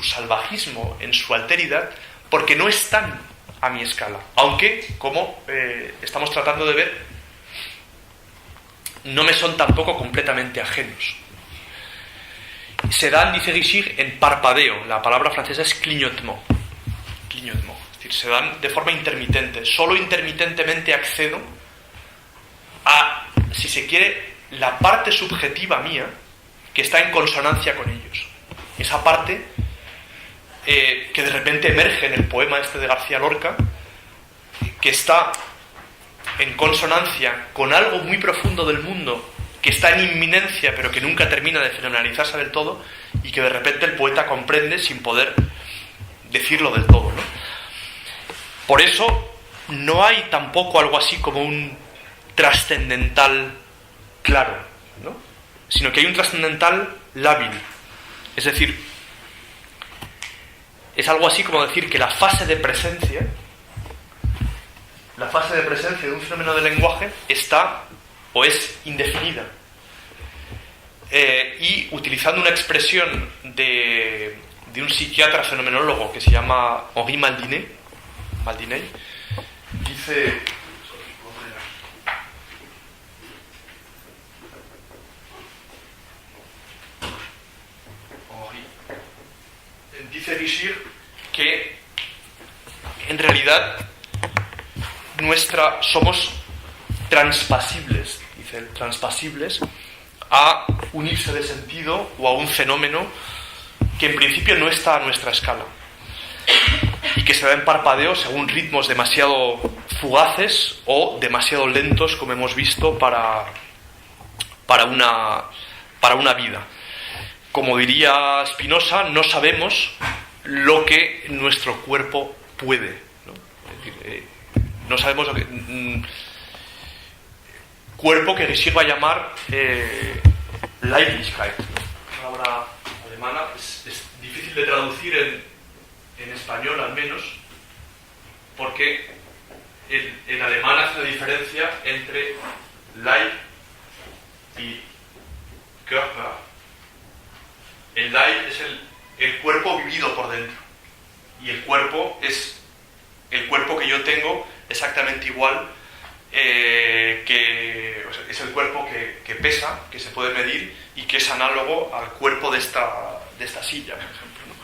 S1: salvajismo, en su alteridad, porque no están a mi escala, aunque, como estamos tratando de ver, no me son tampoco completamente ajenos. Se dan, dice Rischig, en parpadeo. La palabra francesa es clignotement. Es decir, se dan de forma intermitente. Solo intermitentemente accedo a, si se quiere, la parte subjetiva mía que está en consonancia con ellos. Esa parte que de repente emerge en el poema este de García Lorca, que está en consonancia con algo muy profundo del mundo, que está en inminencia pero que nunca termina de fenomenalizarse del todo, y que de repente el poeta comprende sin poder decirlo del todo, ¿no? Por eso no hay tampoco algo así como un trascendental claro, ¿no? Sino que hay un trascendental lábil. Es decir, es algo así como decir que la fase de presencia de un fenómeno del lenguaje está o es indefinida. Y utilizando una expresión de un psiquiatra fenomenólogo que se llama Henri Maldinet, dice... Dice Rischig que en realidad somos transpasibles, dice él, transpasibles a un ipse de sentido o a un fenómeno que en principio no está a nuestra escala y que se da en parpadeo según ritmos demasiado fugaces o demasiado lentos, como hemos visto, para una vida. Como diría Spinoza, no sabemos lo que nuestro cuerpo puede, ¿no? Es decir, no sabemos lo que... cuerpo que Rischig va a llamar Leiblichkeit, ¿no? Una palabra alemana, es difícil de traducir en español al menos, porque en alemán hace la diferencia entre Leib y Körper. El Leib es el cuerpo vivido por dentro, y el cuerpo es el cuerpo que yo tengo exactamente igual, es el cuerpo que pesa, que se puede medir y que es análogo al cuerpo de esta silla, por ejemplo, ¿no?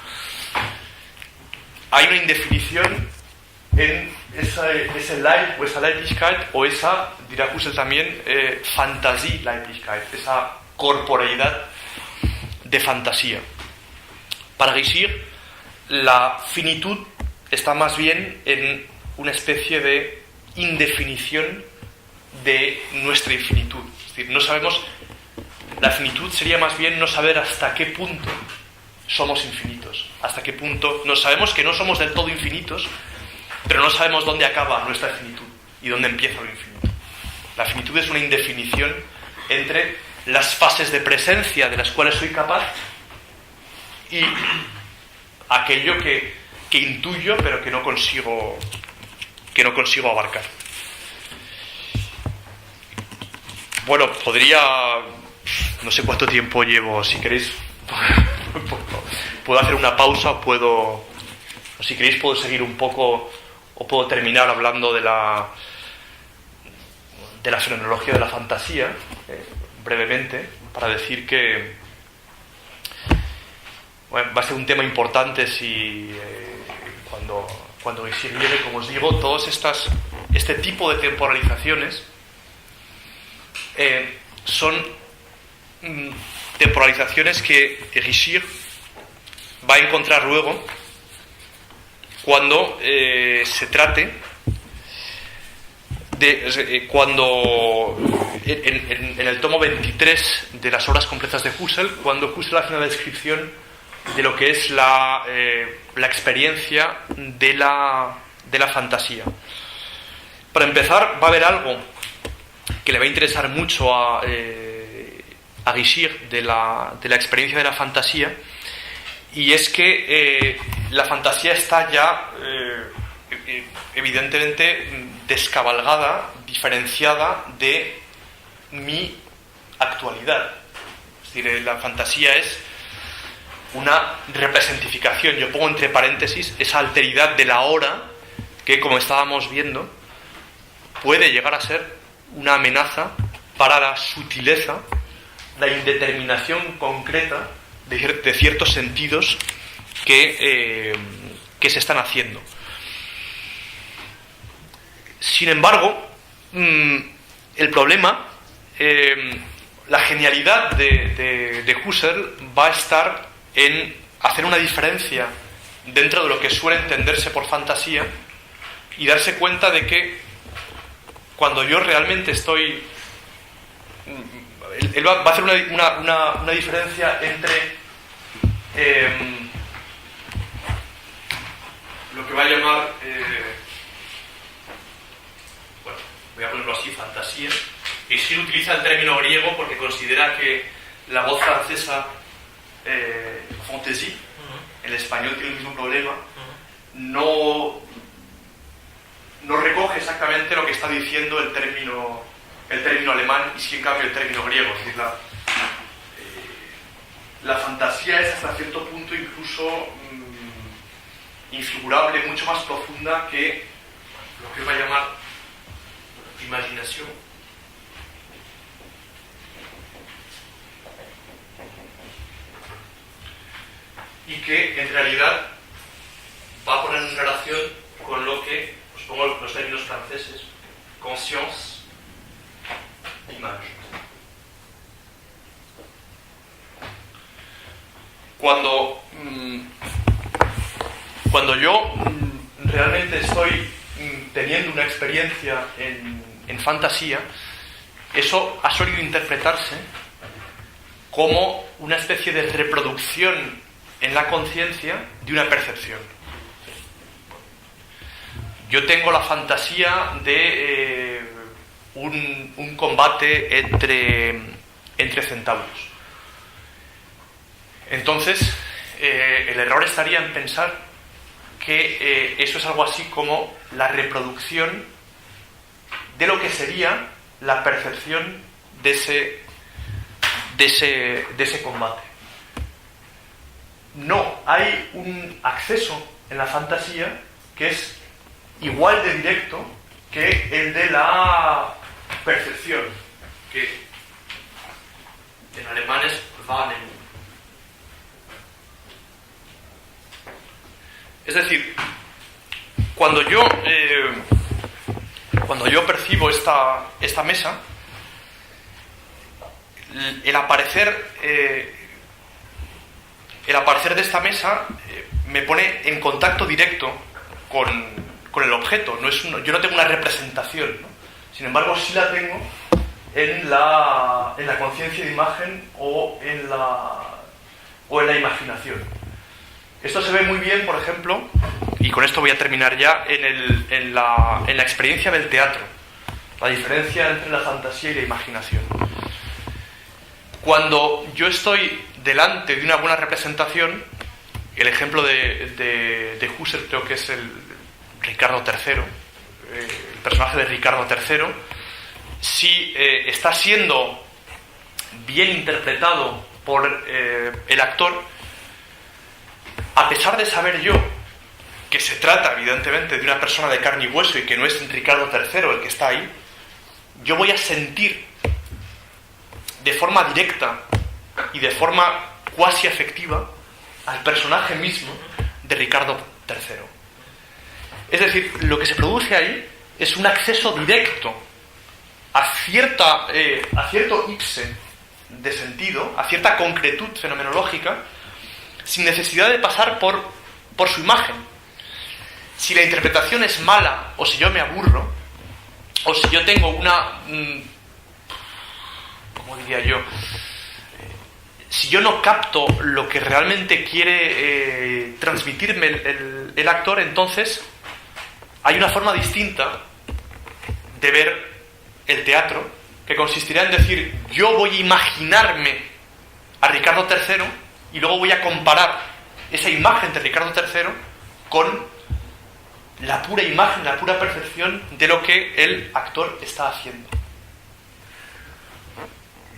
S1: Hay una indefinición en ese Leib o esa Leiblichkeit, o esa, dirá Husserl también, Fantasie-Leiblichkeit, esa corporeidad de fantasía. Para Rischig, la finitud está más bien en una especie de indefinición de nuestra infinitud. Es decir, no sabemos La finitud sería más bien no saber hasta qué punto somos infinitos, hasta qué punto nos sabemos que no somos del todo infinitos, pero no sabemos dónde acaba nuestra finitud y dónde empieza lo infinito. La finitud es una indefinición entre las fases de presencia de las cuales soy capaz y aquello que intuyo pero que no consigo abarcar. Bueno, no sé cuánto tiempo llevo, si queréis puedo hacer una pausa o si queréis puedo seguir un poco o puedo terminar hablando de la fenomenología de la fantasía, brevemente, para decir que bueno, va a ser un tema importante si cuando Gisier viene, como os digo, todos este tipo de temporalizaciones son temporalizaciones que Gisier va a encontrar luego cuando se trate cuando en el tomo 23 de las obras completas de Husserl, cuando Husserl hace una descripción de lo que es la experiencia de la fantasía. Para empezar, va a haber algo que le va a interesar mucho a Gisier de la experiencia de la fantasía, y es que la fantasía está ya evidentemente descabalgada, diferenciada de mi actualidad. Es decir, la fantasía es una representificación. Yo pongo entre paréntesis esa alteridad de la hora que, como estábamos viendo, puede llegar a ser una amenaza para la sutileza, la indeterminación concreta de ciertos sentidos que se están haciendo. Sin embargo, el problema, la genialidad de Husserl va a estar en hacer una diferencia dentro de lo que suele entenderse por fantasía y darse cuenta de que cuando yo realmente estoy... Él va a hacer una diferencia entre lo que va a llamar... voy a ponerlo así, fantasía. Y sí utiliza el término griego porque considera que la voz francesa, fantaisie, el español tiene el mismo problema, no recoge exactamente lo que está diciendo el término alemán, y sí en cambio el término griego. Es decir, la fantasía es hasta cierto punto incluso infigurable, mucho más profunda que lo que él va a llamar imaginación. Y que en realidad va a poner en relación con lo que, os pongo los términos franceses, conscience, image. Cuando yo realmente estoy teniendo una experiencia en fantasía, eso ha solido interpretarse como una especie de reproducción en la conciencia de una percepción. Yo tengo la fantasía de un combate entre centauros. Entonces, el error estaría en pensar que eso es algo así como la reproducción de lo que sería la percepción de ese combate. No, hay un acceso en la fantasía que es igual de directo que el de la percepción, que en alemán es Wahrnehmung. Es decir, cuando yo percibo esta mesa, el aparecer de esta mesa me pone en contacto directo con el objeto. Yo no tengo una representación, ¿no? Sin embargo, sí la tengo en la conciencia de imagen o en la imaginación. Esto se ve muy bien, por ejemplo, y con esto voy a terminar ya, en la experiencia del teatro, la diferencia entre la fantasía y la imaginación. Cuando yo estoy delante de una buena representación, el ejemplo de Husserl creo que es el Ricardo III, el personaje de Ricardo III, si está siendo bien interpretado por el actor, a pesar de saber yo que se trata evidentemente de una persona de carne y hueso y que no es Ricardo III el que está ahí, yo voy a sentir de forma directa y de forma cuasi afectiva al personaje mismo de Ricardo III. Es decir, lo que se produce ahí es un acceso directo a cierto ipse de sentido, a cierta concretud fenomenológica, sin necesidad de pasar por su imagen. Si la interpretación es mala, o si yo me aburro, o si yo tengo una... ¿cómo diría yo? Si yo no capto lo que realmente quiere transmitirme el actor, entonces hay una forma distinta de ver el teatro, que consistirá en decir, yo voy a imaginarme a Ricardo III y luego voy a comparar esa imagen de Ricardo III con la pura imagen, la pura percepción de lo que el actor está haciendo.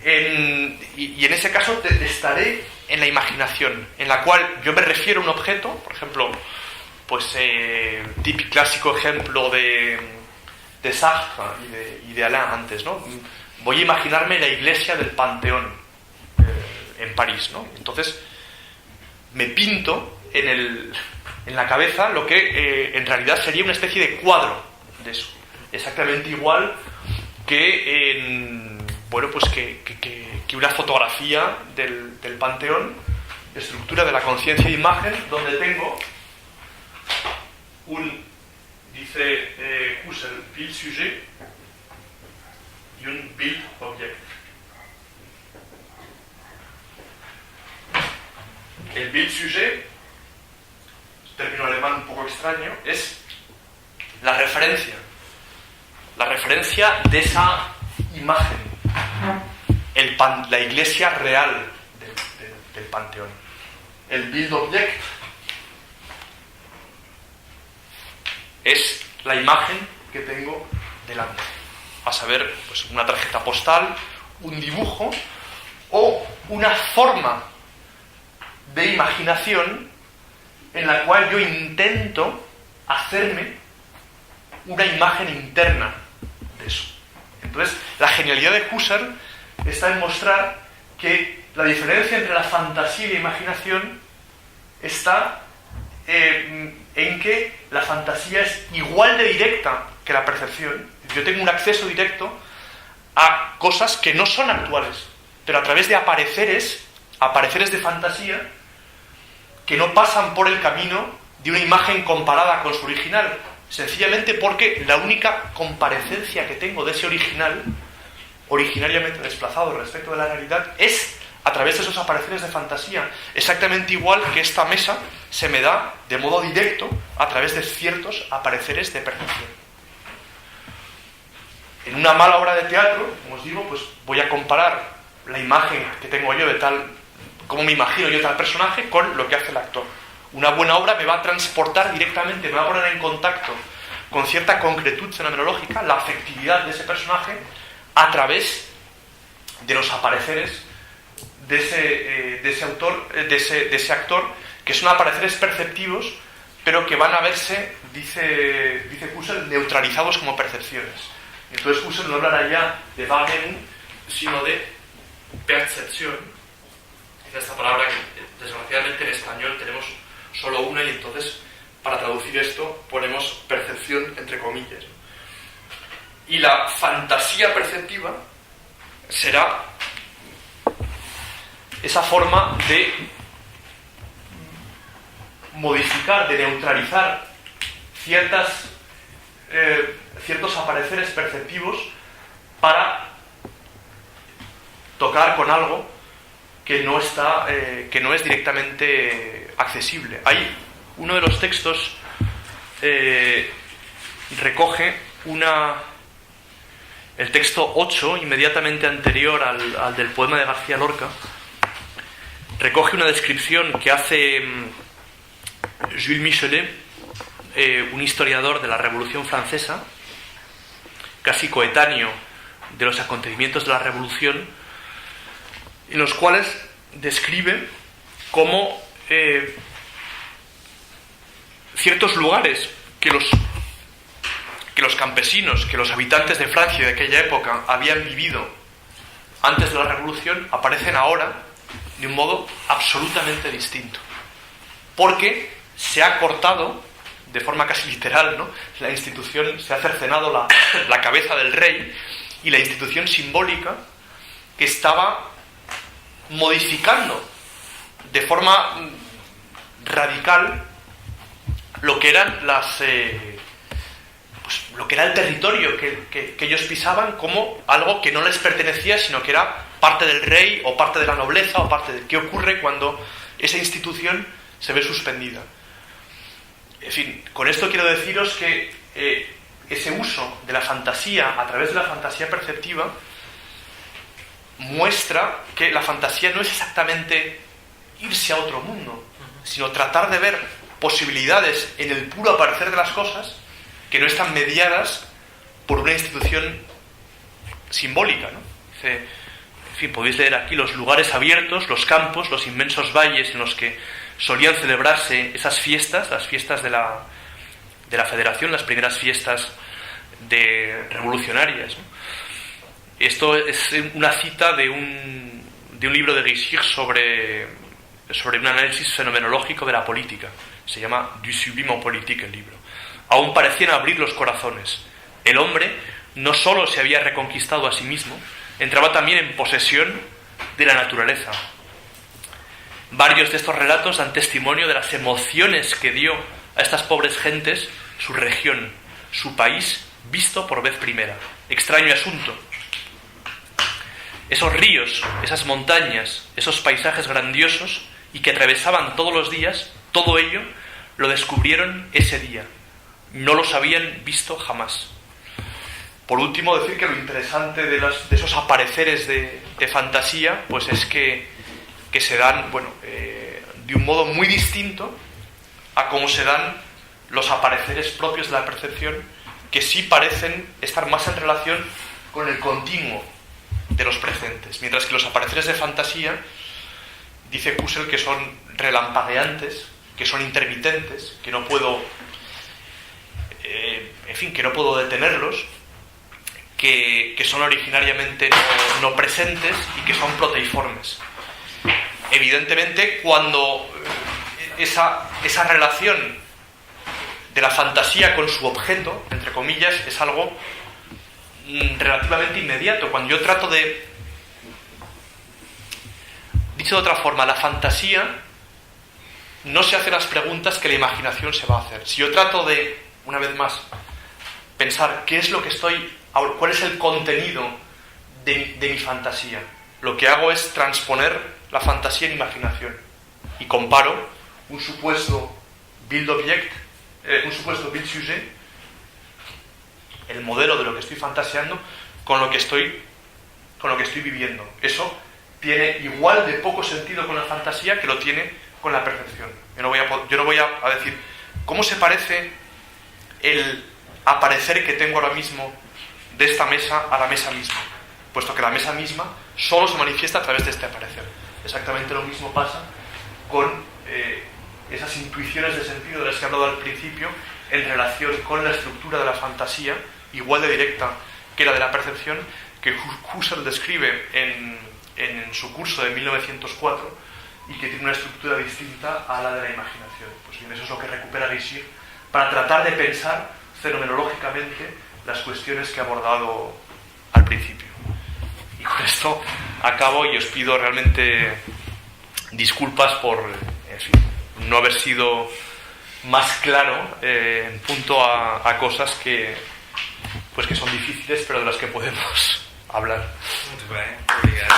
S1: Y en ese caso estaré en la imaginación, en la cual yo me refiero a un objeto, por ejemplo, pues típico clásico ejemplo de Sartre y de Alain antes, ¿no? Voy a imaginarme la iglesia del Panteón en París, ¿no? Entonces me pinto en la cabeza lo que en realidad sería una especie de cuadro de eso, exactamente igual que que una fotografía del Panteón, estructura de la conciencia de imagen, donde tengo dice Husserl, Bild sujet y un Bild object. El Bild sujet, término alemán un poco extraño, es la referencia de esa imagen, la iglesia real del Panteón. El Bild object es la imagen que tengo delante, a saber, pues una tarjeta postal, un dibujo o una forma de imaginación en la cual yo intento hacerme una imagen interna de eso. Entonces, la genialidad de Husserl está en mostrar que la diferencia entre la fantasía y la imaginación está en que la fantasía es igual de directa que la percepción. Yo tengo un acceso directo a cosas que no son actuales, pero a través de apareceres de fantasía que no pasan por el camino de una imagen comparada con su original, sencillamente porque la única comparecencia que tengo de ese original, originariamente desplazado respecto de la realidad, es a través de esos apareceres de fantasía, exactamente igual que esta mesa se me da de modo directo a través de ciertos apareceres de percepción. En una mala obra de teatro, como os digo, pues voy a comparar la imagen que tengo yo de tal, cómo me imagino yo tal personaje, con lo que hace el actor. Una buena obra me va a transportar directamente, me va a poner en contacto con cierta concretud fenomenológica, la afectividad de ese personaje, a través de los apareceres de ese actor, que son apareceres perceptivos, pero que van a verse, dice Husserl, neutralizados como percepciones. Entonces Husserl no hablará ya de Wahrnehmung, sino de percepción. Es esta palabra que desgraciadamente en español tenemos solo una, y entonces para traducir esto ponemos percepción entre comillas. Y la fantasía perceptiva será esa forma de modificar, de neutralizar ciertos apareceres perceptivos para tocar con algo que no es directamente accesible. Hay uno de los textos recoge el texto 8, inmediatamente anterior al del poema de García Lorca, recoge una descripción que hace Jules Michelet, un historiador de la Revolución Francesa, casi coetáneo de los acontecimientos de la Revolución, en los cuales describe cómo ciertos lugares que los campesinos, que los habitantes de Francia de aquella época habían vivido antes de la Revolución, aparecen ahora de un modo absolutamente distinto. Porque se ha cortado, de forma casi literal, ¿no?, la institución, se ha cercenado la cabeza del rey, y la institución simbólica que estaba modificando de forma radical lo que eran lo que era el territorio que ellos pisaban, como algo que no les pertenecía, sino que era parte del rey o parte de la nobleza o parte de... ¿Qué ocurre cuando esa institución se ve suspendida? En fin, con esto quiero deciros que ese uso de la fantasía a través de la fantasía perceptiva muestra que la fantasía no es exactamente irse a otro mundo, sino tratar de ver posibilidades en el puro aparecer de las cosas que no están mediadas por una institución simbólica, ¿no? En fin, podéis leer aquí los lugares abiertos, los campos, los inmensos valles en los que solían celebrarse esas fiestas, las fiestas de la Federación, las primeras fiestas revolucionarias, ¿no? Esto es una cita de un libro de Guichard sobre un análisis fenomenológico de la política. Se llama Du sublime en politique, el libro. Aún parecían abrir los corazones. El hombre no solo se había reconquistado a sí mismo, entraba también en posesión de la naturaleza. Varios de estos relatos dan testimonio de las emociones que dio a estas pobres gentes su región, su país, visto por vez primera. Extraño asunto. Esos ríos, esas montañas, esos paisajes grandiosos y que atravesaban todos los días, todo ello lo descubrieron ese día. No los habían visto jamás. Por último, decir que lo interesante de esos apareceres de fantasía, pues es que se dan, de un modo muy distinto a cómo se dan los apareceres propios de la percepción, que sí parecen estar más en relación con el continuo de los presentes, mientras que los apareceres de fantasía, dice Husserl, que son relampagueantes, que son intermitentes, que no puedo detenerlos, que son originariamente no presentes y que son proteiformes. Evidentemente, cuando esa relación de la fantasía con su objeto, entre comillas, es algo relativamente inmediato. Cuando yo trato de... Dicho de otra forma, la fantasía no se hace las preguntas que la imaginación se va a hacer. Si yo trato de, una vez más, pensar qué es lo que cuál es el contenido de mi fantasía, lo que hago es transponer la fantasía en imaginación y comparo un supuesto Bildobjekt, un supuesto Bildsujet, el modelo de lo que estoy fantaseando, con lo que estoy viviendo. Eso tiene igual de poco sentido con la fantasía que lo tiene con la percepción. Yo no voy a decir cómo se parece el aparecer que tengo ahora mismo de esta mesa a la mesa misma, puesto que la mesa misma solo se manifiesta a través de este aparecer. Exactamente lo mismo pasa con esas intuiciones de sentido de las que he hablado al principio, en relación con la estructura de la fantasía, igual de directa que la de la percepción, que Husserl describe en su curso de 1904 y que tiene una estructura distinta a la de la imaginación. Pues bien, eso es lo que recupera Guichard para tratar de pensar fenomenológicamente las cuestiones que he abordado al principio. Y con esto acabo y os pido realmente disculpas por, en fin, no haber sido más claro en punto a cosas que son difíciles, pero de las que podemos hablar.
S2: Muito bem, obrigado.